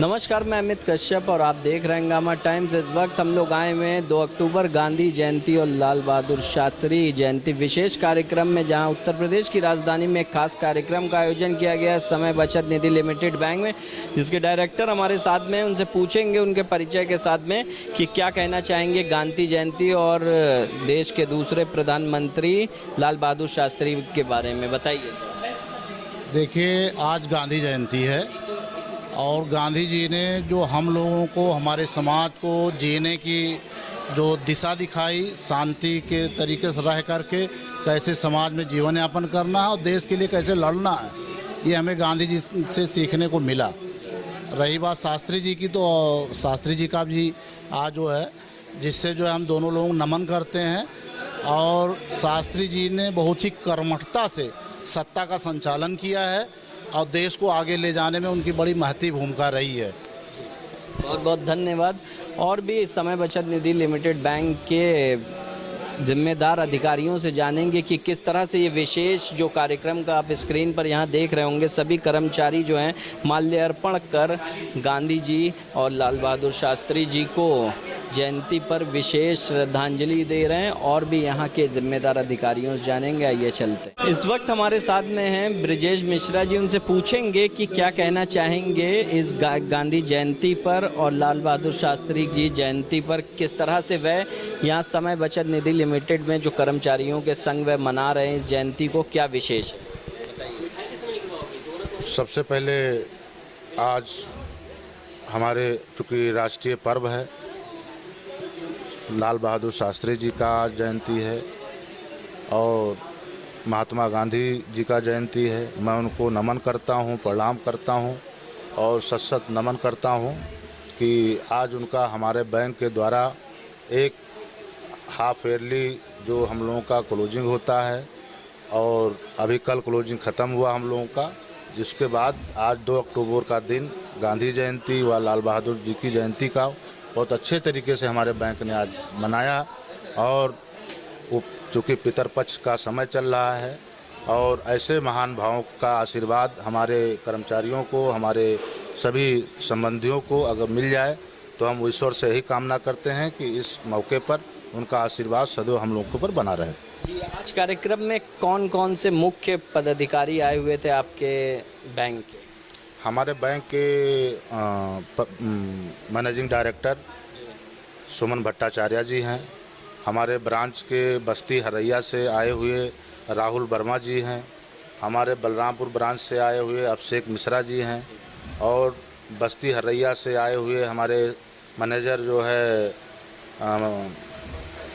नमस्कार, मैं अमित कश्यप और आप देख रहे हैं हंगामा टाइम्स। इस वक्त हम लोग आए हुए हैं 2 अक्टूबर गांधी जयंती और लाल बहादुर शास्त्री जयंती विशेष कार्यक्रम में, जहां उत्तर प्रदेश की राजधानी में एक खास कार्यक्रम का आयोजन किया गया है समय बचत निधि लिमिटेड बैंक में, जिसके डायरेक्टर हमारे साथ में हैं। उनसे पूछेंगे उनके परिचय के साथ में कि क्या कहना चाहेंगे गांधी जयंती और देश के दूसरे प्रधानमंत्री लाल बहादुर शास्त्री के बारे में। बताइए। देखिए, आज गांधी जयंती है और गांधी जी ने जो हम लोगों को, हमारे समाज को जीने की जो दिशा दिखाई, शांति के तरीके से रह करके कैसे समाज में जीवन यापन करना है और देश के लिए कैसे लड़ना है, ये हमें गांधी जी से सीखने को मिला। रही बात शास्त्री जी की, तो शास्त्री जी का भी आज जो है, जिससे जो है हम दोनों लोग नमन करते हैं। और शास्त्री जी ने बहुत ही कर्मठता से सत्ता का संचालन किया है और देश को आगे ले जाने में उनकी बड़ी महती भूमिका रही है। बहुत बहुत धन्यवाद। और भी समय बचत निधि लिमिटेड बैंक के जिम्मेदार अधिकारियों से जानेंगे कि किस तरह से ये विशेष जो कार्यक्रम का आप स्क्रीन पर यहाँ देख रहे होंगे, सभी कर्मचारी जो हैं माल्यार्पण कर गांधी जी और लाल बहादुर शास्त्री जी को जयंती पर विशेष श्रद्धांजलि दे रहे हैं। और भी यहाँ के जिम्मेदार अधिकारियों से जानेंगे। आइए चलते। इस वक्त हमारे साथ में हैं ब्रिजेश मिश्रा जी, उनसे पूछेंगे कि क्या कहना चाहेंगे इस गांधी जयंती पर और लाल बहादुर शास्त्री जी जयंती पर, किस तरह से वह यहाँ समय बचत निधि लिमिटेड में जो कर्मचारियों के संग वह मना रहे हैं इस जयंती को, क्या विशेष है? सबसे पहले आज हमारे चूँकि राष्ट्रीय पर्व है, लाल बहादुर शास्त्री जी का जयंती है और महात्मा गांधी जी का जयंती है। मैं उनको नमन करता हूँ, प्रणाम करता हूँ और सत नमन करता हूँ कि आज उनका हमारे बैंक के द्वारा एक हाफ ईयरली जो हम लोगों का क्लोजिंग होता है और अभी कल क्लोजिंग ख़त्म हुआ हम लोगों का, जिसके बाद आज 2 अक्टूबर का दिन गांधी जयंती व लाल बहादुर जी की जयंती का बहुत अच्छे तरीके से हमारे बैंक ने आज मनाया। और चूँकि पितरपक्ष का समय चल रहा है और ऐसे महान भावों का आशीर्वाद हमारे कर्मचारियों को, हमारे सभी संबंधियों को अगर मिल जाए तो हम ईश्वर से यही कामना करते हैं कि इस मौके पर उनका आशीर्वाद सदैव हम लोगों के ऊपर बना रहे। जी, आज कार्यक्रम में कौन कौन से मुख्य पदाधिकारी आए हुए थे आपके बैंक के? हमारे बैंक के मैनेजिंग डायरेक्टर सुमन भट्टाचार्य जी हैं। हमारे ब्रांच के बस्ती हरैया से आए हुए राहुल वर्मा जी हैं। हमारे बलरामपुर ब्रांच से आए हुए अभिषेक मिश्रा जी हैं और बस्ती हरैया से आए हुए हमारे मैनेजर जो है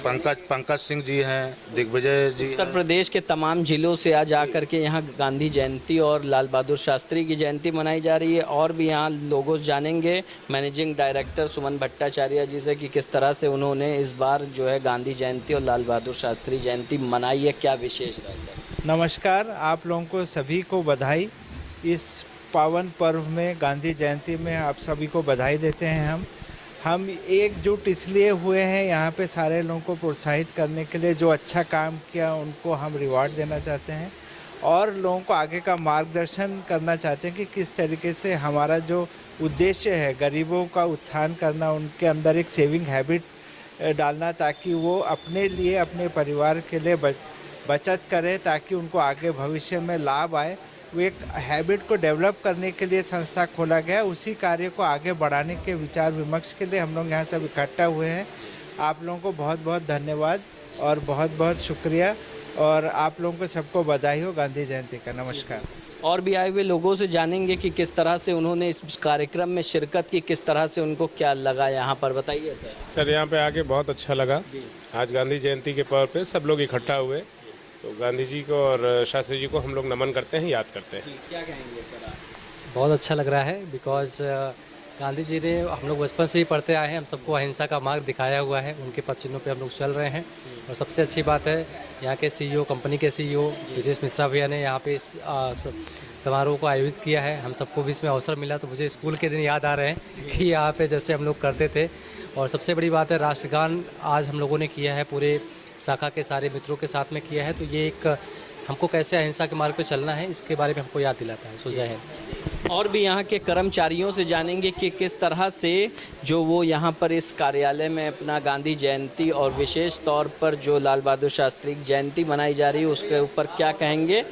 पंकज सिंह जी हैं, दिग्विजय जी। उत्तर प्रदेश के तमाम जिलों से आज आकर के यहाँ गांधी जयंती और लाल बहादुर शास्त्री की जयंती मनाई जा रही है। और भी यहाँ लोगों से जानेंगे मैनेजिंग डायरेक्टर सुमन भट्टाचार्य जी से कि किस तरह से उन्होंने इस बार जो है गांधी जयंती और लाल बहादुर शास्त्री जयंती मनाई है, क्या विशेष रहा है। नमस्कार, आप लोगों को सभी को बधाई। इस पावन पर्व में गांधी जयंती में आप सभी को बधाई देते हैं। हम एकजुट इसलिए हुए हैं यहाँ पे सारे लोगों को प्रोत्साहित करने के लिए, जो अच्छा काम किया उनको हम रिवार्ड देना चाहते हैं और लोगों को आगे का मार्गदर्शन करना चाहते हैं कि किस तरीके से हमारा जो उद्देश्य है गरीबों का उत्थान करना, उनके अंदर एक सेविंग हैबिट डालना ताकि वो अपने लिए, अपने परिवार के लिए बचत करें ताकि उनको आगे भविष्य में लाभ आए। वो एक हैबिट को डेवलप करने के लिए संस्था खोला गया। उसी कार्य को आगे बढ़ाने के विचार विमर्श के लिए हम लोग यहाँ सब इकट्ठा हुए हैं। आप लोगों को बहुत बहुत धन्यवाद और बहुत बहुत शुक्रिया और आप लोगों को सबको बधाई हो गांधी जयंती का। नमस्कार। और भी आए हुए लोगों से जानेंगे कि किस तरह से उन्होंने इस कार्यक्रम में शिरकत की, किस तरह से उनको क्या लगा यहाँ पर, बताइए सर। सर, यहाँ पे आके बहुत अच्छा लगा। आज गांधी जयंती के पर्व पे सब लोग इकट्ठा हुए, तो गांधी जी को और शास्त्री जी को हम लोग नमन करते हैं, याद करते हैं। क्या कहेंगे सर आप? बहुत अच्छा लग रहा है बिकॉज गांधी जी ने, हम लोग बचपन से ही पढ़ते आए हैं, हम सबको अहिंसा का मार्ग दिखाया हुआ है, उनके पद चिन्हों पे हम लोग चल रहे हैं। और सबसे अच्छी बात है यहाँ के सीईओ, कंपनी के सीईओ ब्रिजेश मिश्रा भैया ने यहाँ पे इस समारोह को आयोजित किया है। हम सबको भी इसमें अवसर मिला तो मुझे स्कूल के दिन याद आ रहे हैं कि यहाँ पे जैसे हम लोग करते थे। और सबसे बड़ी बात है राष्ट्रगान आज हम लोगों ने किया है, पूरे शाखा के सारे मित्रों के साथ में किया है, तो ये एक हमको कैसे अहिंसा के मार्ग पे चलना है इसके बारे में हमको याद दिलाता है। सो जय हिंद। और भी यहाँ के कर्मचारियों से जानेंगे कि किस तरह से जो वो यहाँ पर इस कार्यालय में अपना गांधी जयंती और विशेष तौर पर जो लाल बहादुर शास्त्री की जयंती मनाई जा रही है उसके ऊपर क्या कहेंगे।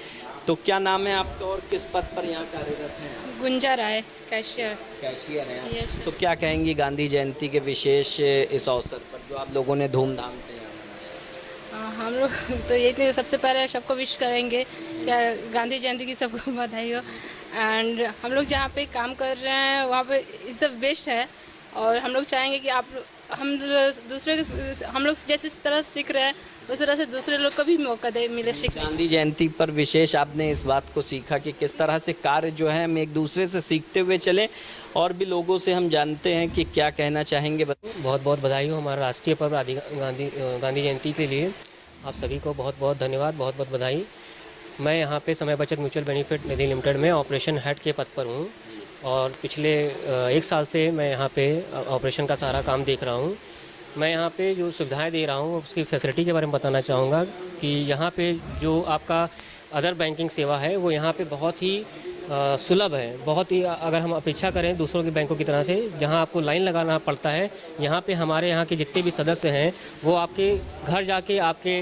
तो क्या नाम है आपका और किस पद पर यहाँ कार्यरत हैं? गुंजा राय, कैशियर। कैशियर हैं आप। यस। तो क्या कहेंगी गांधी जयंती के विशेष इस अवसर पर जो आप लोगों ने धूमधाम से यहाँ मनाया? हम लोग तो ये सबसे पहले सबको विश करेंगे क्या गांधी जयंती की सबको बधाई हो। एंड हम लोग जहाँ पे काम कर रहे हैं वहाँ पे इज़ द बेस्ट है और हम लोग चाहेंगे कि हम लोग जैसे इस तरह सीख रहे हैं उस तरह से दूसरे लोग को भी मौका मिले सीखने। गांधी जयंती पर विशेष आपने इस बात को सीखा कि किस तरह से कार्य जो है हम एक दूसरे से सीखते हुए चलें और भी लोगों से हम जानते हैं कि क्या कहना चाहेंगे। बहुत बहुत बधाई हो हमारा राष्ट्रीय पर्व गांधी जयंती के लिए। आप सभी को बहुत बहुत धन्यवाद, बहुत बहुत बधाई। मैं यहाँ पे समय बचत म्यूचुअल बेनिफिट निधि लिमिटेड में ऑपरेशन हेड के पद पर हूँ और पिछले 1 साल से मैं यहाँ पे ऑपरेशन का सारा काम देख रहा हूँ। मैं यहाँ पे जो सुविधाएं दे रहा हूँ उसकी फैसिलिटी के बारे में बताना चाहूँगा कि यहाँ पे जो आपका अदर बैंकिंग सेवा है वो यहाँ पे बहुत ही सुलभ है। बहुत ही अगर हम अपेक्षा करें दूसरों के बैंकों की तरह से जहाँ आपको लाइन लगाना पड़ता है, यहाँ पे हमारे यहाँ के जितने भी सदस्य हैं वो आपके घर जाके आपके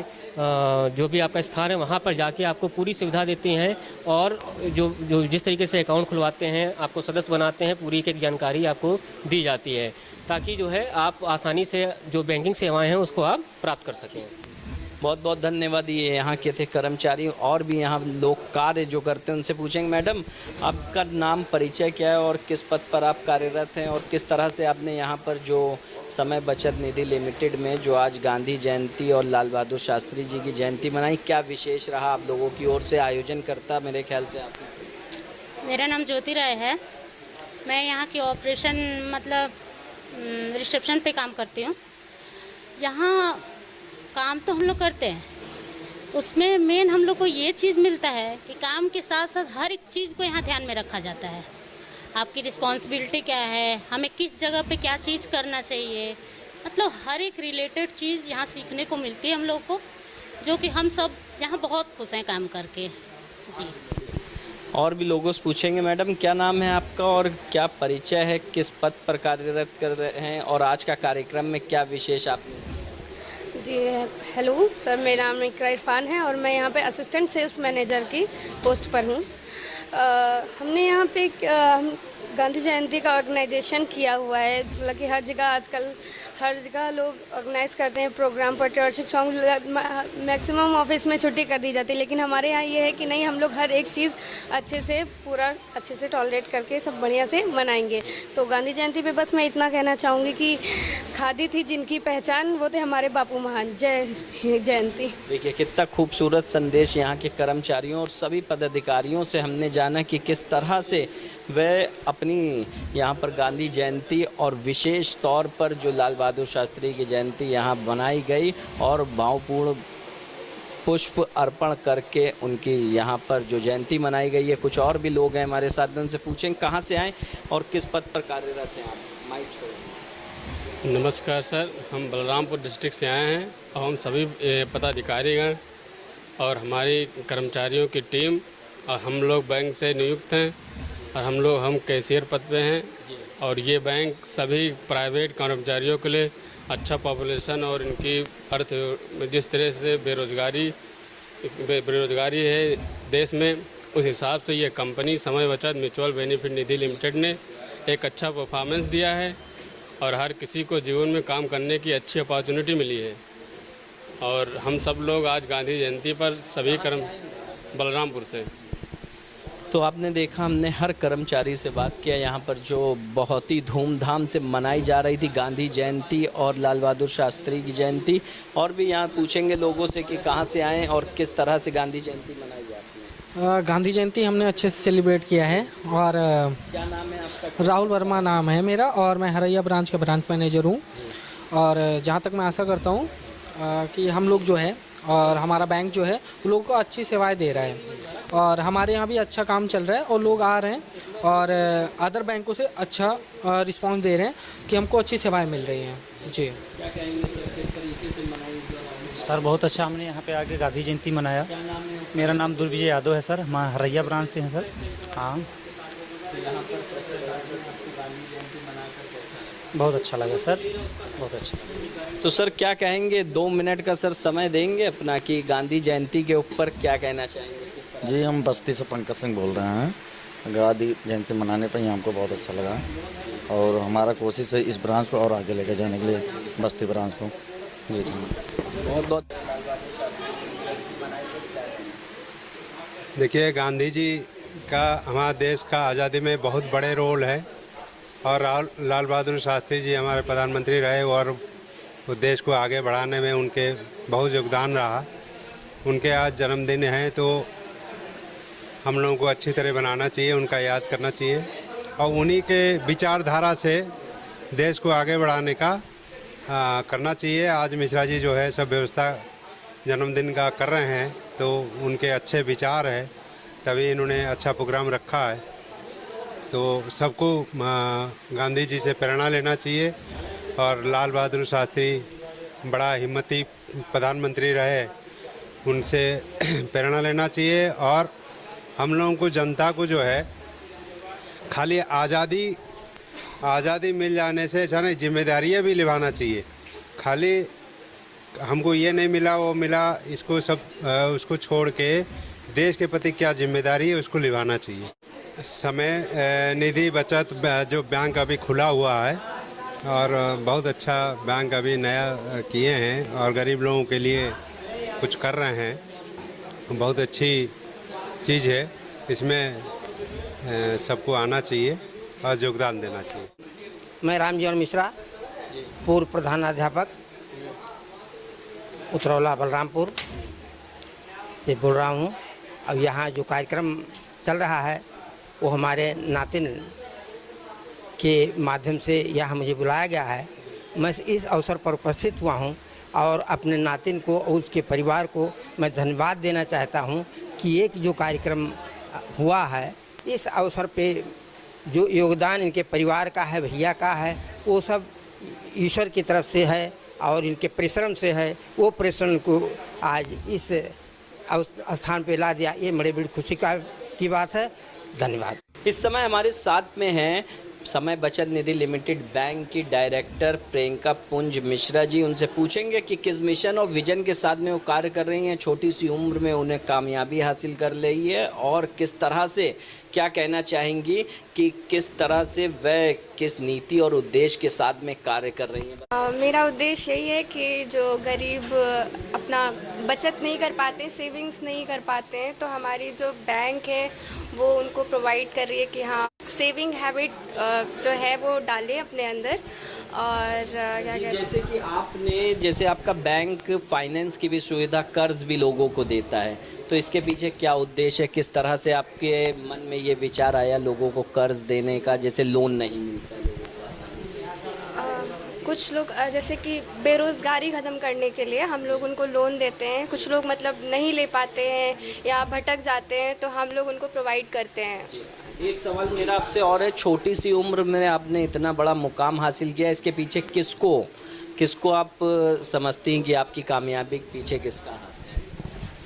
जो भी आपका स्थान है वहाँ पर जाके आपको पूरी सुविधा देती हैं और जो जिस तरीके से अकाउंट खुलवाते हैं, आपको सदस्य बनाते हैं, पूरी एक जानकारी आपको दी जाती है ताकि जो है आप आसानी से जो बैंकिंग सेवाएँ हैं उसको आप प्राप्त कर सकें। बहुत बहुत धन्यवाद। ये यहाँ के थे कर्मचारी और भी यहाँ लोग कार्य जो करते हैं उनसे पूछेंगे। मैडम, आपका नाम परिचय क्या है और किस पद पर आप कार्यरत हैं और किस तरह से आपने यहाँ पर जो समय बचत निधि लिमिटेड में जो आज गांधी जयंती और लाल बहादुर शास्त्री जी की जयंती मनाई, क्या विशेष रहा आप लोगों की ओर से आयोजन करता मेरे ख्याल से आप? मेरा नाम ज्योति राय है। मैं यहाँ की ऑपरेशन मतलब रिसेप्शन पे काम करती हूँ। यहाँ काम तो हम लोग करते हैं, उसमें मेन हम लोग को ये चीज़ मिलता है कि काम के साथ साथ हर एक चीज़ को यहाँ ध्यान में रखा जाता है। आपकी रिस्पॉन्सिबिलिटी क्या है, हमें किस जगह पे क्या चीज़ करना चाहिए, मतलब हर एक रिलेटेड चीज़ यहाँ सीखने को मिलती है हम लोग को, जो कि हम सब यहाँ बहुत खुश हैं काम करके जी। और भी लोगों से पूछेंगे। मैडम, क्या नाम है आपका और क्या परिचय है, किस पद पर कार्यरत कर रहे हैं और आज का कार्यक्रम में क्या विशेष आपने? जी हेलो सर, मेरा नाम इकरा इरफान है और मैं यहाँ पे असिस्टेंट सेल्स मैनेजर की पोस्ट पर हूँ। हमने यहाँ पे गांधी जयंती का ऑर्गेनाइजेशन किया हुआ है। मतलब कि हर जगह लोग ऑर्गेनाइज करते हैं programme, patriotic song maximum office में छुट्टी कर दी जाती है, लेकिन हमारे यहाँ ये है कि नहीं, हम लोग हर एक चीज़ अच्छे से टॉलरेट करके सब बढ़िया से मनाएंगे। तो गांधी जयंती पे बस मैं इतना कहना चाहूँगी कि खादी थी जिनकी पहचान वो थे हमारे बापू महान। जय जयंती। देखिए कितना खूबसूरत संदेश यहाँ के कर्मचारियों और सभी पदाधिकारियों से हमने जाना कि किस तरह से वह अपनी यहाँ पर गांधी जयंती और विशेष तौर पर जो लाल बहादुर शास्त्री की जयंती यहाँ बनाई गई और भावपूर्ण पुष्प अर्पण करके उनकी यहाँ पर जो जयंती मनाई गई है। कुछ और भी लोग हैं हमारे साथ, उनसे पूछेंगे कहाँ से आए और किस पद पर कार्यरत हैं आप। माइक छोड़िए। नमस्कार सर, हम बलरामपुर डिस्ट्रिक्ट से आए हैं और हम सभी पदाधिकारीगण और हमारी कर्मचारियों की टीम और हम लोग बैंक से नियुक्त हैं और हम कैशियर पद पे हैं और ये बैंक सभी प्राइवेट कर्मचारियों के लिए अच्छा पॉपुलेशन और इनकी जिस तरह से बेरोजगारी है देश में, उस हिसाब से ये कंपनी समय बचत म्यूचुअल बेनिफिट निधि लिमिटेड ने एक अच्छा परफॉर्मेंस दिया है और हर किसी को जीवन में काम करने की अच्छी अपॉर्चुनिटी मिली है। और हम सब लोग आज गांधी जयंती पर सभी बलरामपुर से। तो आपने देखा, हमने हर कर्मचारी से बात किया यहाँ पर जो बहुत ही धूमधाम से मनाई जा रही थी गांधी जयंती और लाल बहादुर शास्त्री की जयंती। और भी यहाँ पूछेंगे लोगों से कि कहाँ से आए और किस तरह से गांधी जयंती मनाई जाती है। गांधी जयंती हमने अच्छे से सेलिब्रेट किया है। और क्या नाम है आपका? राहुल वर्मा नाम है मेरा और मैं हरैया ब्रांच का ब्रांच मैनेजर हूँ। और जहाँ तक मैं आशा करता हूँ कि हम लोग जो है और हमारा बैंक जो है वो लोगों को अच्छी सेवाएं दे रहा है और हमारे यहाँ भी अच्छा काम चल रहा है और लोग आ रहे हैं और अदर बैंकों से अच्छा रिस्पांस दे रहे हैं कि हमको अच्छी सेवाएं मिल रही हैं जी। क्या कहेंगे सर, किस तरीके से मनाई जा? सर बहुत अच्छा, हमने यहाँ पे आके गांधी जयंती मनाया। क्या नाम है? मेरा नाम दुर्विजय यादव है सर, मैं हरैया ब्रांच से हैं सर। हाँ, तो यहाँ पर स्वच्छता साथ में आपको गांधी जयंती मनाकर कैसा लगा? बहुत अच्छा लगा सर, बहुत अच्छा लगा। तो सर क्या कहेंगे, 2 मिनट का सर समय देंगे अपना कि गांधी जयंती के ऊपर क्या कहना चाहेंगे? किस तरह जी, हम बस्ती से पंकज सिंह बोल रहे हैं। गांधी जयंती मनाने पर ही हमको बहुत अच्छा लगा और हमारा कोशिश है इस ब्रांच को और आगे लेकर जाने के लिए, बस्ती ब्रांच को। जी बहुत बहुत देखिए, गांधी जी का हमारे देश का आज़ादी में बहुत बड़े रोल है और लाल बहादुर शास्त्री जी हमारे प्रधानमंत्री रहे और वो देश को आगे बढ़ाने में उनके बहुत योगदान रहा। उनके आज जन्मदिन है तो हम लोगों को अच्छी तरह बनाना चाहिए, उनका याद करना चाहिए और उन्हीं के विचारधारा से देश को आगे बढ़ाने का करना चाहिए। आज मिश्रा जी जो है सब व्यवस्था जन्मदिन का कर रहे हैं तो उनके अच्छे विचार है, तभी इन्होंने अच्छा प्रोग्राम रखा है। तो सबको गांधी जी से प्रेरणा लेना चाहिए और लाल बहादुर शास्त्री बड़ा हिम्मती प्रधानमंत्री रहे, उनसे प्रेरणा लेना चाहिए। और हम लोगों को, जनता को जो है खाली आज़ादी मिल जाने से ऐसा नहीं, जिम्मेदारियाँ भी निभाना चाहिए। खाली हमको ये नहीं मिला वो मिला, इसको सब उसको छोड़ के देश के प्रति क्या जिम्मेदारी है उसको निभाना चाहिए। समय निधि बचत जो बैंक अभी खुला हुआ है और बहुत अच्छा बैंक अभी नया किए हैं और गरीब लोगों के लिए कुछ कर रहे हैं, बहुत अच्छी चीज़ है। इसमें सबको आना चाहिए और योगदान देना चाहिए। मैं रामजीवन मिश्रा, पूर्व प्रधानाध्यापक उतरौला बलरामपुर से बोल रहा हूँ। अब यहाँ जो कार्यक्रम चल रहा है वो हमारे नातिन के माध्यम से यहाँ मुझे बुलाया गया है। मैं इस अवसर पर उपस्थित हुआ हूँ और अपने नातिन को और उसके परिवार को मैं धन्यवाद देना चाहता हूँ कि एक जो कार्यक्रम हुआ है इस अवसर पे जो योगदान इनके परिवार का है, भैया का है, वो सब ईश्वर की तरफ से है और इनके परिश्रम से है। वो परिश्रम को आज इस स्थान पे ला दिया, ये बड़ी बड़ी खुशी की बात है। धन्यवाद। इस समय हमारे साथ में हैं समय बचत निधि लिमिटेड बैंक की डायरेक्टर प्रियंका पुंज मिश्रा जी। उनसे पूछेंगे कि किस मिशन और विजन के साथ में वो कार्य कर रही हैं, छोटी सी उम्र में उन्हें कामयाबी हासिल कर ली है और किस तरह से क्या कहना चाहेंगी कि किस तरह से वह किस नीति और उद्देश्य के साथ में कार्य कर रही हैं। मेरा उद्देश्य यही है कि जो गरीब अपना बचत नहीं कर पाते, सेविंग्स नहीं कर पाते हैं, तो हमारी जो बैंक है वो उनको प्रोवाइड कर रही है कि हाँ सेविंग हैबिट जो है वो डालें अपने अंदर। और क्या कहते हैं, जैसे कि आपने, जैसे आपका बैंक फाइनेंस की भी सुविधा, कर्ज भी लोगों को देता है, तो इसके पीछे क्या उद्देश्य है? किस तरह से आपके मन में ये विचार आया लोगों को कर्ज देने का, जैसे लोन नहीं मिलता लोगों को आसानी से? कुछ लोग जैसे कि बेरोज़गारी ख़त्म करने के लिए हम लोग उनको लोन देते हैं। कुछ लोग मतलब नहीं ले पाते हैं या भटक जाते हैं तो हम लोग उनको प्रोवाइड करते हैं। एक सवाल मेरा आपसे और है, छोटी सी उम्र में आपने इतना बड़ा मुकाम हासिल किया, इसके पीछे किसको आप समझती हैं कि आपकी कामयाबी के पीछे किसका हाथ है?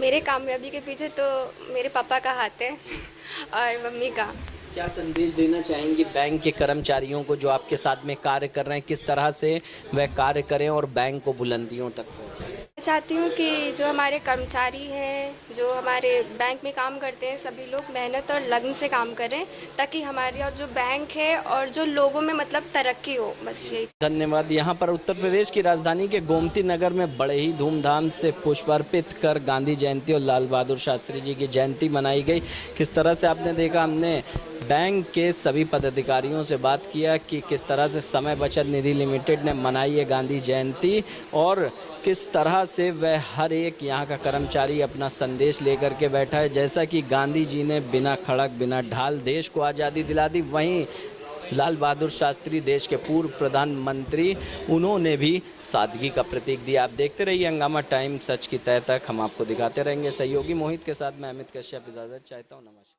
मेरे कामयाबी के पीछे तो मेरे पापा का हाथ है और मम्मी का। क्या संदेश देना चाहेंगी बैंक के कर्मचारियों को जो आपके साथ में कार्य कर रहे हैं, किस तरह से वह कार्य करें और बैंक को बुलंदियों तक पहुँचाएं? मैं चाहती हूँ कि जो हमारे कर्मचारी हैं, जो हमारे बैंक में काम करते हैं, सभी लोग मेहनत और लगन से काम करें ताकि हमारी जो बैंक है और जो लोगों में मतलब तरक्की हो, बस यही। धन्यवाद। यहाँ पर उत्तर प्रदेश की राजधानी के गोमती नगर में बड़े ही धूमधाम से पुष्प अर्पित कर गांधी जयंती और लाल बहादुर शास्त्री जी की जयंती मनाई गई। किस तरह से आपने देखा, हमने बैंक के सभी पदाधिकारियों से बात किया कि किस तरह से समय बचत निधि लिमिटेड ने मनाई है गांधी जयंती और किस तरह से वह हर एक यहाँ का कर्मचारी अपना संदेश लेकर के बैठा है। जैसा कि गांधी जी ने बिना खड़क बिना ढाल देश को आज़ादी दिला दी, वहीं लाल बहादुर शास्त्री देश के पूर्व प्रधानमंत्री, उन्होंने भी सादगी का प्रतीक दिया। आप देखते रहिए हंगामा टाइम, सच की तह तक हम आपको दिखाते रहेंगे। सहयोगी मोहित के साथ मैं अमित कश्यप इजाज़त चाहता हूँ। नमस्कार।